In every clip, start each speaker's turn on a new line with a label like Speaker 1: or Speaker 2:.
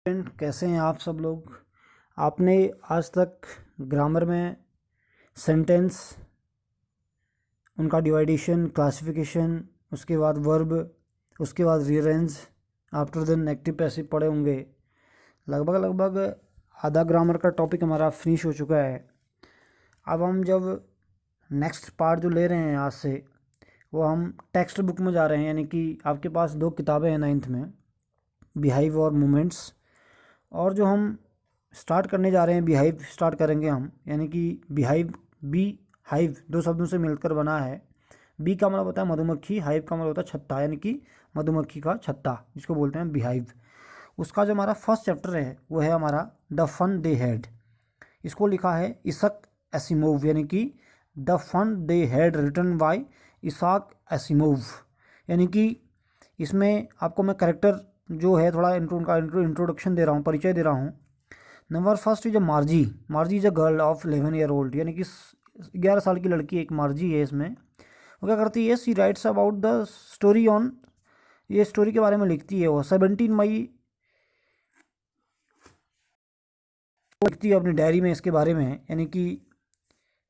Speaker 1: Friend, कैसे हैं आप सब लोग। आपने आज तक ग्रामर में सेंटेंस, उनका डिवाइडेशन, क्लासिफिकेशन, उसके बाद वर्ब, उसके बाद rearrange, after then active passive पढ़े होंगे। लगभग लगभग आधा ग्रामर का टॉपिक हमारा फिनिश हो चुका है। अब हम जब नेक्स्ट पार्ट जो ले रहे हैं आज से, वो हम टेक्स्ट बुक में जा रहे हैं। यानी कि आपके पास दो किताबें हैं 9th में, बिहाइव और मोमेंट्स। और जो हम स्टार्ट करने जा रहे हैं, बिहाइव स्टार्ट करेंगे हम। यानी कि बिहाइव, बी हाइव दो शब्दों से मिलकर बना है। बी का मतलब होता है मधुमक्खी, हाइव का मतलब होता है छत्ता, यानी कि मधुमक्खी का छत्ता, जिसको बोलते हैं बिहाइव। उसका जो हमारा फर्स्ट चैप्टर है वो है हमारा द फन दे हैड। इसको लिखा है इसाक एसिमोव, यानी कि the fun they had written by Isaac Asimov. यानी कि इसमें आपको मैं करेक्टर जो है थोड़ा उनका इंट्रोडक्शन दे रहा हूँ, परिचय दे रहा हूँ। Number first is a मार्जी। मार्जी is a girl of 11 year old, यानी कि 11 साल की लड़की एक मार्जी है। इसमें वो क्या करती है, she writes about the story on, ये स्टोरी के बारे में लिखती है। वो 17 मई लिखती है अपनी डायरी में इसके बारे में। यानी कि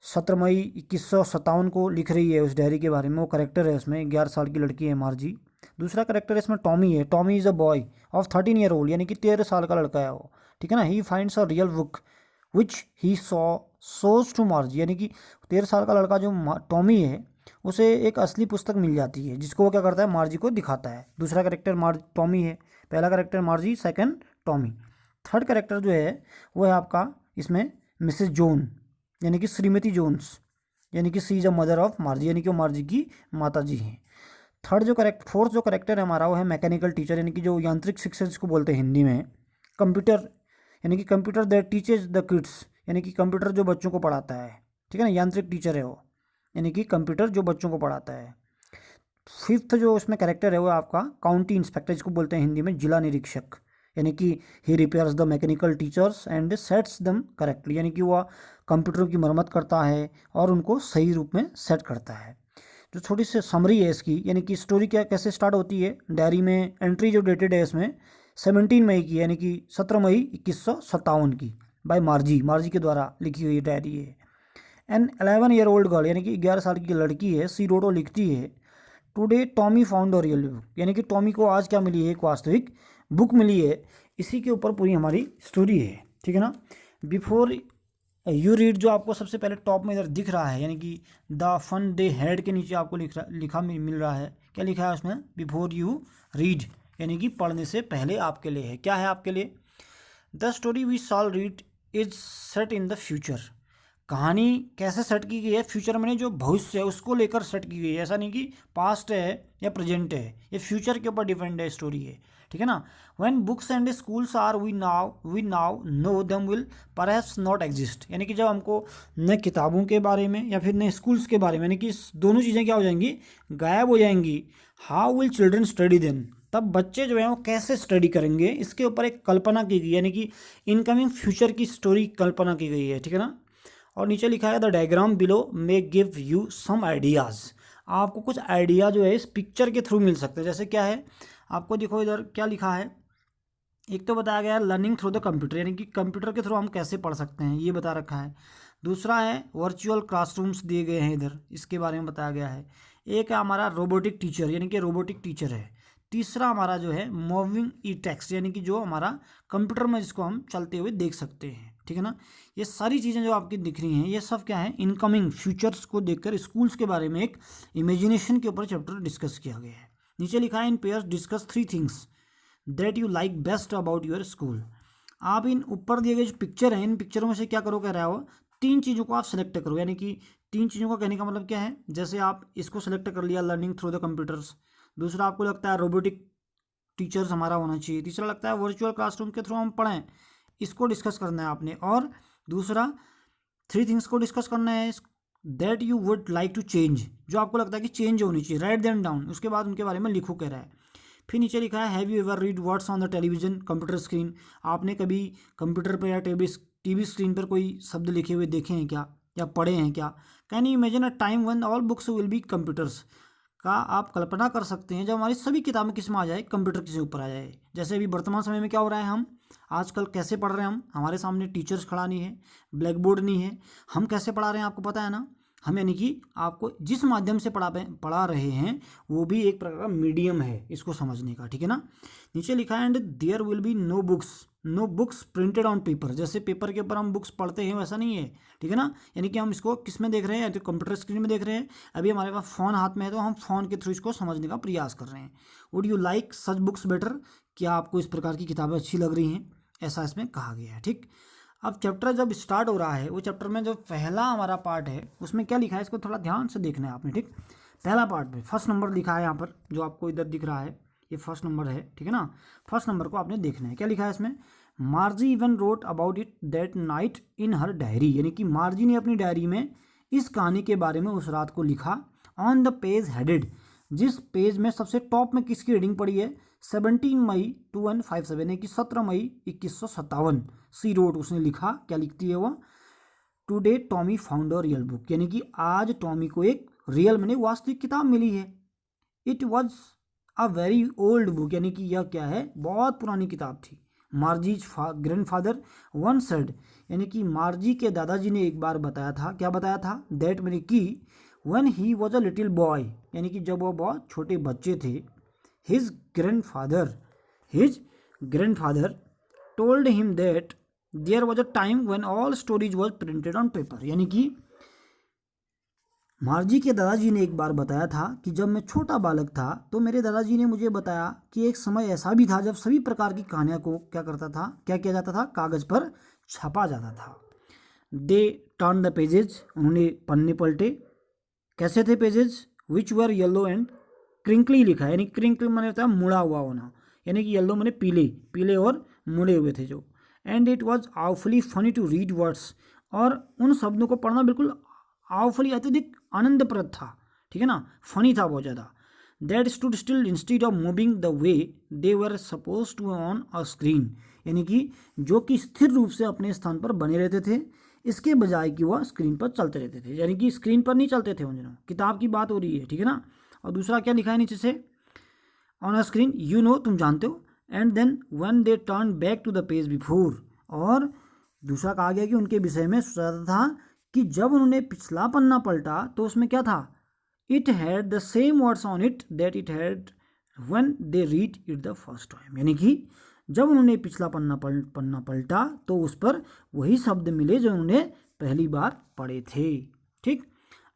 Speaker 1: 17 मई 2157 को लिख रही है उस डायरी के बारे में। वो करेक्टर है उसमें, 11 साल की लड़की है मार्जी। दूसरा करेक्टर इसमें टॉमी है। Tommy is a boy of 13 year old, यानी कि 13 साल का लड़का है वो, ठीक है ना। He finds a real book which he shows to Margie, यानी कि 13 साल का लड़का जो टॉमी है, उसे एक असली पुस्तक मिल जाती है, जिसको वो क्या करता है, मार्जी को दिखाता है। दूसरा करेक्टर टॉमी है, पहला character मार्जी, second Tommy. Third character जो है वो है आपका इसमें मिसेस जोन, यानी कि श्रीमती जोन्स, यानी कि she is a mother of Margie, यानी कि वो मार्जी की माता जी हैं। फोर्थ जो करेक्टर है हमारा वो है मैकेनिकल टीचर, यानी कि जो यांत्रिक शिक्षक जिसको बोलते हैं हिंदी में। कंप्यूटर, यानी कि computer that teaches the kids, यानी कि कंप्यूटर जो बच्चों को पढ़ाता है, ठीक है ना। यांत्रिक टीचर है वो, यानी कि कंप्यूटर जो बच्चों को पढ़ाता है। फिफ्थ जो उसमें करेक्टर है वो आपका काउंटी इंस्पेक्टर, जिसको बोलते हैं हिंदी में जिला निरीक्षक, यानी कि he repairs the mechanical teachers and sets them correctly, यानी कि वह कंप्यूटरों की मरम्मत करता है और उनको सही रूप में सेट करता है। जो छोटी सी समरी है इसकी, यानी कि स्टोरी क्या कैसे स्टार्ट होती है। डायरी में एंट्री जो डेटेड है इसमें 17 मई की, यानी कि 17 मई 2157 की, बाय मार्जी, मार्जी के द्वारा लिखी हुई डायरी है। एन 11 ईयर ओल्ड गर्ल, यानी कि 11 साल की लड़की है, सी रोडो लिखती है, today Tommy found a real book, यानी कि टॉमी को आज क्या मिली है, एक वास्तविक बुक मिली है। इसी के ऊपर पूरी हमारी स्टोरी है, ठीक है ना। बिफोर यू रीड, जो आपको सबसे पहले टॉप में इधर दिख रहा है, यानी कि द फन दे हैड के नीचे आपको लिखा मिल रहा है। क्या लिखा है उसमें, बिफोर यू रीड, यानी कि पढ़ने से पहले आपके लिए है। क्या है आपके लिए, the story we shall read is set in the future. कहानी कैसे सेट की गई है, फ्यूचर में, जो भविष्य है उसको लेकर सेट की गई है। ऐसा नहीं कि पास्ट है या प्रेजेंट है, ये फ्यूचर के ऊपर डिपेंड है स्टोरी है, ठीक है ना। When books and schools are we now know them will perhaps not exist, यानी कि जब हमको न किताबों के बारे में या फिर न स्कूल्स के बारे में, यानी कि दोनों चीज़ें क्या हो जाएंगी, गायब हो जाएंगी। How will children study then, तब बच्चे जो हैं वो कैसे स्टडी करेंगे, इसके ऊपर एक कल्पना की गई, यानी कि इनकमिंग फ्यूचर की स्टोरी कल्पना की गई है, ठीक है ना। और नीचे लिखा है the diagram below may give you some ideas, आपको कुछ आइडिया जो है इस पिक्चर के थ्रू मिल सकते हैं। जैसे क्या है, आपको देखो इधर क्या लिखा है। एक तो बताया गया है लर्निंग थ्रू द कंप्यूटर, यानी कि कंप्यूटर के थ्रू हम कैसे पढ़ सकते हैं, ये बता रखा है। दूसरा है वर्चुअल क्लासरूम्स दिए गए हैं इधर, इसके बारे में बताया गया है। एक है हमारा रोबोटिक टीचर, यानी कि रोबोटिक टीचर है। तीसरा हमारा जो है मूविंग ई टेक्स्ट, यानी कि जो हमारा कंप्यूटर में जिसको हम चलते हुए देख सकते हैं, ठीक है ना। ये सारी चीज़ें जो आपकी दिख रही हैं, ये सब क्या है, इनकमिंग फ्यूचर्स को देखकर स्कूल्स के बारे में एक इमेजिनेशन के ऊपर चैप्टर डिस्कस किया गया है। नीचे लिखा है इन pairs discuss 3 things that you like best about your school. आप इन ऊपर दिए गए जो पिक्चर हैं, इन पिक्चरों में से क्या करो, कह रहा है वो 3 चीज़ों को आप सेलेक्ट करो। यानी कि 3 चीज़ों का कहने का मतलब क्या है, जैसे आप इसको सेलेक्ट कर लिया, लर्निंग थ्रू द कंप्यूटर्स। दूसरा आपको लगता है रोबोटिक टीचर्स हमारा होना चाहिए। तीसरा लगता है वर्चुअल क्लासरूम के थ्रू हम पढ़ें, इसको डिस्कस करना है आपने। और दूसरा 3 थिंग्स को डिस्कस करना है that you would like to change, जो आपको लगता है कि चेंज होनी चाहिए, राइट देम डाउन, उसके बाद उनके बारे में लिखो, कह रहा है। फिर नीचे लिखा है have you ever read words on the television computer screen, आपने कभी कंप्यूटर पर या टीवी स्क्रीन पर कोई शब्द लिखे हुए देखे हैं क्या, या पढ़े हैं क्या। Can you imagine a time when all books will be computers, का आप कल्पना कर सकते हैं जब हमारी सभी किताबें किस में आ जाए, कंप्यूटर के ऊपर आ जाए। जैसे अभी वर्तमान समय में क्या हो रहा है, हम आजकल कैसे पढ़ रहे हैं हम, हमारे सामने टीचर्स खड़ा नहीं है, ब्लैक बोर्ड नहीं है, हम कैसे पढ़ा रहे हैं आपको पता है ना। हम यानी कि आपको जिस माध्यम से पढ़ा रहे हैं वो भी एक प्रकार का मीडियम है इसको समझने का, ठीक है ना। नीचे लिखा है and there will be no books printed on paper, जैसे पेपर के ऊपर हम बुक्स पढ़ते हैं वैसा नहीं है, ठीक है ना। यानी कि हम इसको किस में देख रहे हैं, तो कंप्यूटर स्क्रीन में देख रहे हैं। अभी हमारे पास फ़ोन हाथ में है तो हम फ़ोन के थ्रू इसको समझने का प्रयास कर रहे हैं। Would you like such books better, क्या आपको इस प्रकार की किताबें अच्छी लग रही हैं, ऐसा इसमें कहा गया है, ठीक। अब चैप्टर जब स्टार्ट हो रहा है, वो चैप्टर में जो पहला हमारा पार्ट है उसमें क्या लिखा है इसको थोड़ा ध्यान से देखना है आपने, ठीक। पहला पार्ट में फर्स्ट नंबर लिखा है यहाँ पर, जो आपको इधर दिख रहा है ये फर्स्ट नंबर है, ठीक है ना। फर्स्ट नंबर को आपने देखना है, क्या लिखा है इसमें, मार्जी even wrote about it that night in her diary, यानी कि मार्जी ने अपनी डायरी में इस कहानी के बारे में उस रात को लिखा। ऑन द पेज हेडेड, जिस पेज में सबसे टॉप में किसकी हेडिंग पड़ी है, 17 मई 2157, यानी कि 17 मई 2157, सी रोड उसने लिखा, क्या लिखती है वो, today Tommy found a real book, यानी कि आज टॉमी को एक रियल मैंने वास्तविक किताब मिली है। It was a very old book, यानी कि यह क्या है, बहुत पुरानी किताब थी। मार्जीज ग्रैंडफादर वन सेड, यानी कि मार्जी के दादाजी ने एक बार बताया था, क्या बताया था, दैट मैंने कि when he was a little boy, यानी कि जब वो बहुत छोटे बच्चे थे, his grandfather told him that there was a time when all stories was printed on paper, यानी कि मार्जी के दादाजी ने एक बार बताया था कि जब मैं छोटा बालक था तो मेरे दादाजी ने मुझे बताया कि एक समय ऐसा भी था जब सभी प्रकार की कहानियों को क्या करता था, क्या किया जाता था, कागज़ पर छपा जाता था। दे टर्न द पेजेज, उन्होंने पन्ने पलटे, कैसे थे pages, which were yellow and crinkly लिखा है, यानी क्रिंकल मैंने होता है मुड़ा हुआ होना, यानी कि येलो मैंने पीले पीले और मुड़े हुए थे जो। And it was awfully funny to read words, और उन शब्दों को पढ़ना बिल्कुल आवफुली अत्यधिक आनंदप्रद था, ठीक है ना, फनी था बहुत ज़्यादा। That stood still instead of moving the way they were suppose to on a screen, यानी कि जो कि स्थिर रूप से अपने स्थान पर बने रहते थे, इसके बजाय कि वह स्क्रीन पर चलते रहते थे, यानी कि स्क्रीन पर नहीं चलते थे उन दिनों, किताब की बात हो रही है, ठीक है ना। और दूसरा क्या लिखा है नीचे से, on a screen, you know, तुम जानते हो, and then when they turn back to the page before, और दूसरा कहा गया कि उनके विषय में सोचा था कि जब उन्होंने पिछला पन्ना पलटा तो उसमें क्या था, it had the same words on it that it had when they read it the first time, यानी कि जब उन्होंने पिछला पन्ना पलटा तो उस पर वही शब्द मिले जो उन्होंने पहली बार पढ़े थे, ठीक।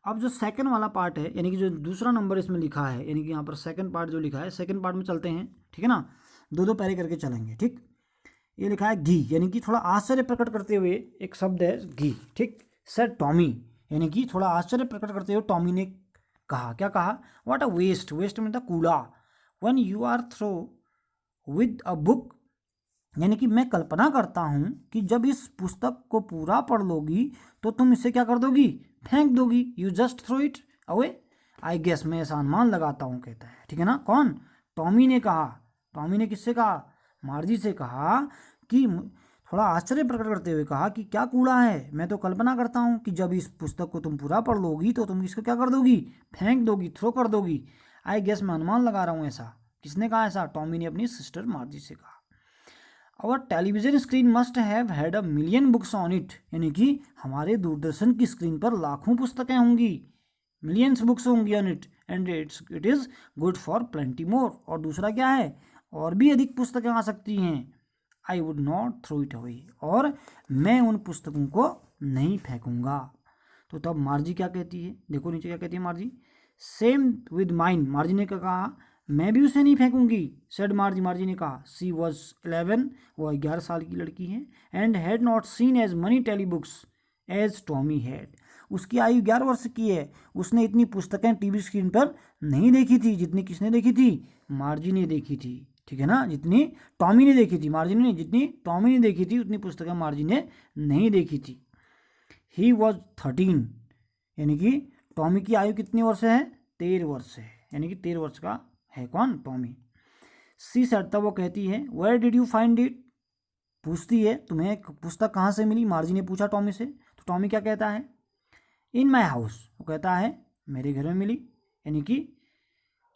Speaker 1: अब जो सेकंड वाला पार्ट है, यानी कि जो दूसरा नंबर इसमें लिखा है, यानी कि यहाँ पर सेकंड पार्ट जो लिखा है, सेकंड पार्ट में चलते हैं, ठीक है ना, दो दो पैरे करके चलेंगे, ठीक। ये लिखा है घी, यानी कि थोड़ा आश्चर्य प्रकट करते हुए एक शब्द है घी, ठीक। सर टॉमी, यानी कि थोड़ा आश्चर्य प्रकट करते हुए टॉमी ने कहा, क्या कहा, व्हाट अ वेस्ट, वेस्ट में था कूड़ा, when you are through with a book, यानी कि मैं कल्पना करता हूँ कि जब इस पुस्तक को पूरा पढ़ लोगी तो तुम इसे क्या कर दोगी, फेंक दोगी, you just throw it away, I guess, मैं ऐसा अनुमान लगाता हूँ, कहता है, ठीक है ना, कौन, टॉमी ने कहा। टॉमी ने किससे कहा, मार्जी से कहा, कि थोड़ा आश्चर्य प्रकट करते हुए कहा कि क्या कूड़ा है, मैं तो कल्पना करता हूँ कि जब इस पुस्तक को तुम पूरा पढ़ लोगी तो तुम इसको क्या कर दोगी, फेंक दोगी, थ्रो कर दोगी, आई गेस, मैं अनुमान लगा रहा हूँ ऐसा। किसने कहा ऐसा, टॉमी ने अपनी सिस्टर मार्जी से कहा। और television screen must have had a million books on it, यानी कि हमारे दूरदर्शन की स्क्रीन पर लाखों पुस्तकें होंगी, मिलियंस बुक्स होंगी on it, and it is good for plenty more, और दूसरा क्या है, और भी अधिक पुस्तकें आ सकती हैं। I would not throw it away, और मैं उन पुस्तकों को नहीं फेंकूंगा। तो तब मार्जी क्या कहती है, देखो नीचे क्या कहती है मार्जी, सेम विद माइन, मार्जी ने क्या कहा, मैं भी उसे नहीं फेंकूंगी, सेड मार्जी, मार्जी ने कहा, सी वॉज 11, वह 11 साल की लड़की है, and had not seen as many telebooks as Tommy had, उसकी आयु 11 वर्ष की है, उसने इतनी पुस्तकें टीवी स्क्रीन पर नहीं देखी थी जितनी किसने देखी थी, मार्जी ने देखी थी, ठीक है ना, जितनी टॉमी ने देखी थी, मार्जी ने, जितनी टॉमी ने देखी थी उतनी पुस्तकें मार्जी ने नहीं देखी थी। ही वॉज 13, यानी कि टॉमी की आयु कितने वर्ष है, 13 वर्ष है, यानी कि 13 वर्ष का है कौन, टॉमी। सी सेड, तब वो कहती है, where did you find it, पूछती है तुम्हें पुस्तक कहाँ से मिली, मार्जी ने पूछा टॉमी से, तो टॉमी क्या कहता है, इन माई हाउस, वो कहता है मेरे घर में मिली, यानी कि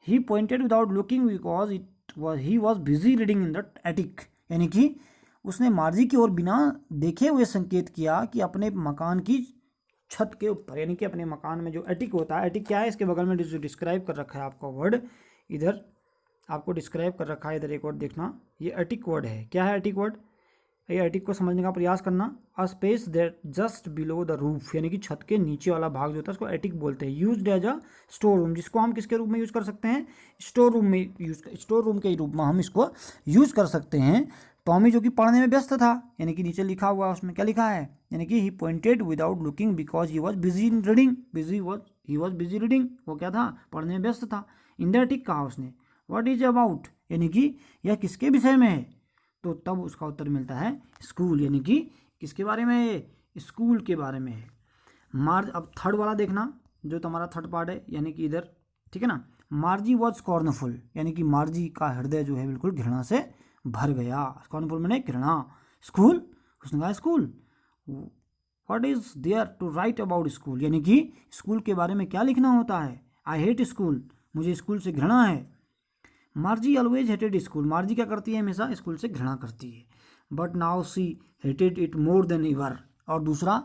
Speaker 1: he pointed without looking because it was he was busy reading in the attic, यानी कि उसने मार्जी की ओर बिना देखे हुए संकेत किया कि अपने मकान की छत के ऊपर, यानी कि अपने मकान में जो एटिक होता है, एटिक क्या है, इसके बगल में जो डिस्क्राइब कर रखा है आपका वर्ड, इधर आपको डिस्क्राइब कर रखा है, इधर एक वर्ड देखना, ये एटिक वर्ड है। क्या है एटिक वर्ड? ये एटिक को समझने का प्रयास करना। A space that just below the roof, यानी कि छत के नीचे वाला भाग जो होता है उसको एटिक बोलते हैं। Used as a store room, जिसको हम किसके रूप में यूज़ कर सकते हैं? स्टोर रूम में स्टोर रूम के रूप में हम इसको यूज़ कर सकते हैं। टॉमी जो कि पढ़ने में व्यस्त था, यानी कि नीचे लिखा हुआ उसमें क्या लिखा है, यानी कि he pointed without looking because he was busy in reading, he was busy reading, वो क्या था, पढ़ने में व्यस्त था। इन द एटिक कहा उसने। व्हाट इज अबाउट, यानी कि यह किसके विषय में है, तो तब उसका उत्तर मिलता है स्कूल, यानी कि किसके बारे में है, स्कूल के बारे में है। मार्ज, अब थर्ड वाला देखना, जो तुम्हारा थर्ड पार्ट है, यानी कि इधर, ठीक है ना। मार्जी वॉज स्कॉर्नफुल, यानी कि मार्जी का हृदय जो है बिल्कुल घृणा से भर गया। स्कॉर्नफुल मैंने घृणा। स्कूल, उसने कहा school. What is there to write about school, यानी कि स्कूल के बारे में क्या लिखना होता है। आई हेट स्कूल, मुझे स्कूल से घृणा है। मार्जी ऑलवेज हेटेड स्कूल, मार्जी क्या करती है, हमेशा स्कूल से घृणा करती है। But now see hated it more than ever, और दूसरा,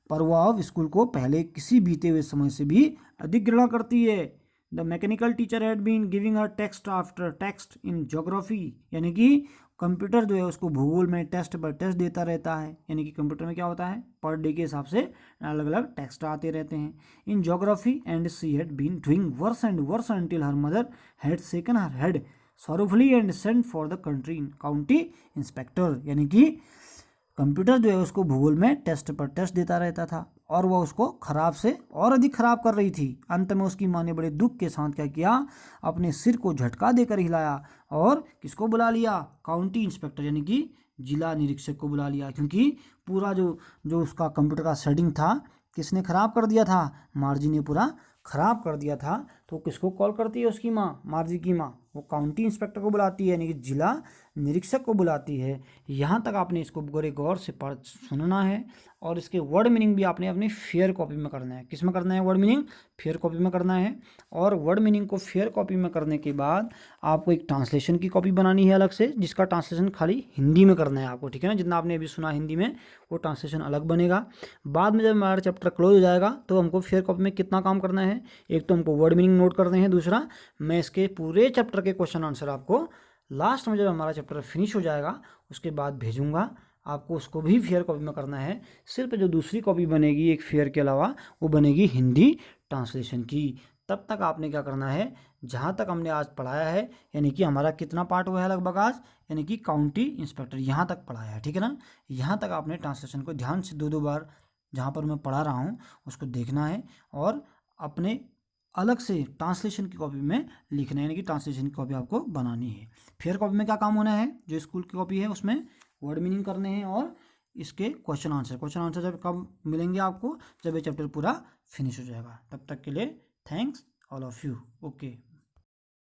Speaker 1: पर वह अब स्कूल को पहले किसी बीते हुए समय से भी अधिक घृणा करती है। The mechanical teacher had been giving her text after text in geography, यानी कि कंप्यूटर जो है उसको भूगोल में टेस्ट पर टेस्ट देता रहता है, यानी कि कंप्यूटर में क्या होता है, पर डे के हिसाब से अलग अलग टेक्स्ट आते रहते हैं। In geography and she had been doing worse and worse until her mother had shaken her head sorrowfully and sent for the county inspector, यानी कि कंप्यूटर जो है उसको भूगोल में टेस्ट पर टेस्ट देता रहता था और वह उसको खराब से और अधिक खराब कर रही थी। अंत में उसकी माँ ने बड़े दुख के साथ क्या किया, अपने सिर को झटका देकर हिलाया और किसको बुला लिया, काउंटी इंस्पेक्टर, यानी कि जिला निरीक्षक को बुला लिया। क्योंकि पूरा जो जो उसका कंप्यूटर का सेटिंग था किसने खराब कर दिया था, मार्जी ने पूरा खराब कर दिया था। तो किसको कॉल करती है उसकी माँ, मार्जी की माँ, वो काउंटी इंस्पेक्टर को बुलाती है, यानी कि जिला निरीक्षक को बुलाती है। यहाँ तक आपने इसको बड़े गौर से पढ़ सुनना है और इसके वर्ड मीनिंग भी आपने अपनी फेयर कॉपी में करना है। किस में करना है वर्ड मीनिंग, फेयर कॉपी में करना है। और वर्ड मीनिंग को फेयर कॉपी में करने के बाद आपको एक ट्रांसलेशन की कॉपी बनानी है अलग से, जिसका ट्रांसलेशन खाली हिंदी में करना है आपको, ठीक है ना। जितना आपने अभी सुना हिंदी में वो ट्रांसलेशन अलग बनेगा। बाद में जब हमारा चैप्टर क्लोज हो जाएगा तो हमको फेयर कॉपी में कितना काम करना है, एक तो हमको वर्ड मीनिंग नोट करने हैं, दूसरा मैं इसके पूरे चैप्टर के क्वेश्चन आंसर आपको लास्ट में जब हमारा चैप्टर फिनिश हो जाएगा उसके बाद भेजूंगा, आपको उसको भी फेयर कॉपी में करना है। सिर्फ जो दूसरी कॉपी बनेगी एक फेयर के अलावा वो बनेगी हिंदी ट्रांसलेशन की। तब तक आपने क्या करना है, जहाँ तक हमने आज पढ़ाया है, यानी कि हमारा कितना पार्ट हुआ है लगभग आज, यानी कि काउंटी इंस्पेक्टर यहाँ तक पढ़ाया है, ठीक है ना। यहाँ तक आपने ट्रांसलेशन को ध्यान से दो बार जहाँ पर मैं पढ़ा रहा हूँ उसको देखना है और अपने अलग से ट्रांसलेशन की कॉपी में लिखना है, यानी कि ट्रांसलेशन की कॉपी आपको बनानी है। फेयर कॉपी में क्या काम होना है, जो स्कूल की कॉपी है उसमें वर्ड मीनिंग करने हैं और इसके क्वेश्चन आंसर जब कब मिलेंगे आपको, जब ये चैप्टर पूरा फिनिश हो जाएगा। तब तक के लिए thanks all of you, okay.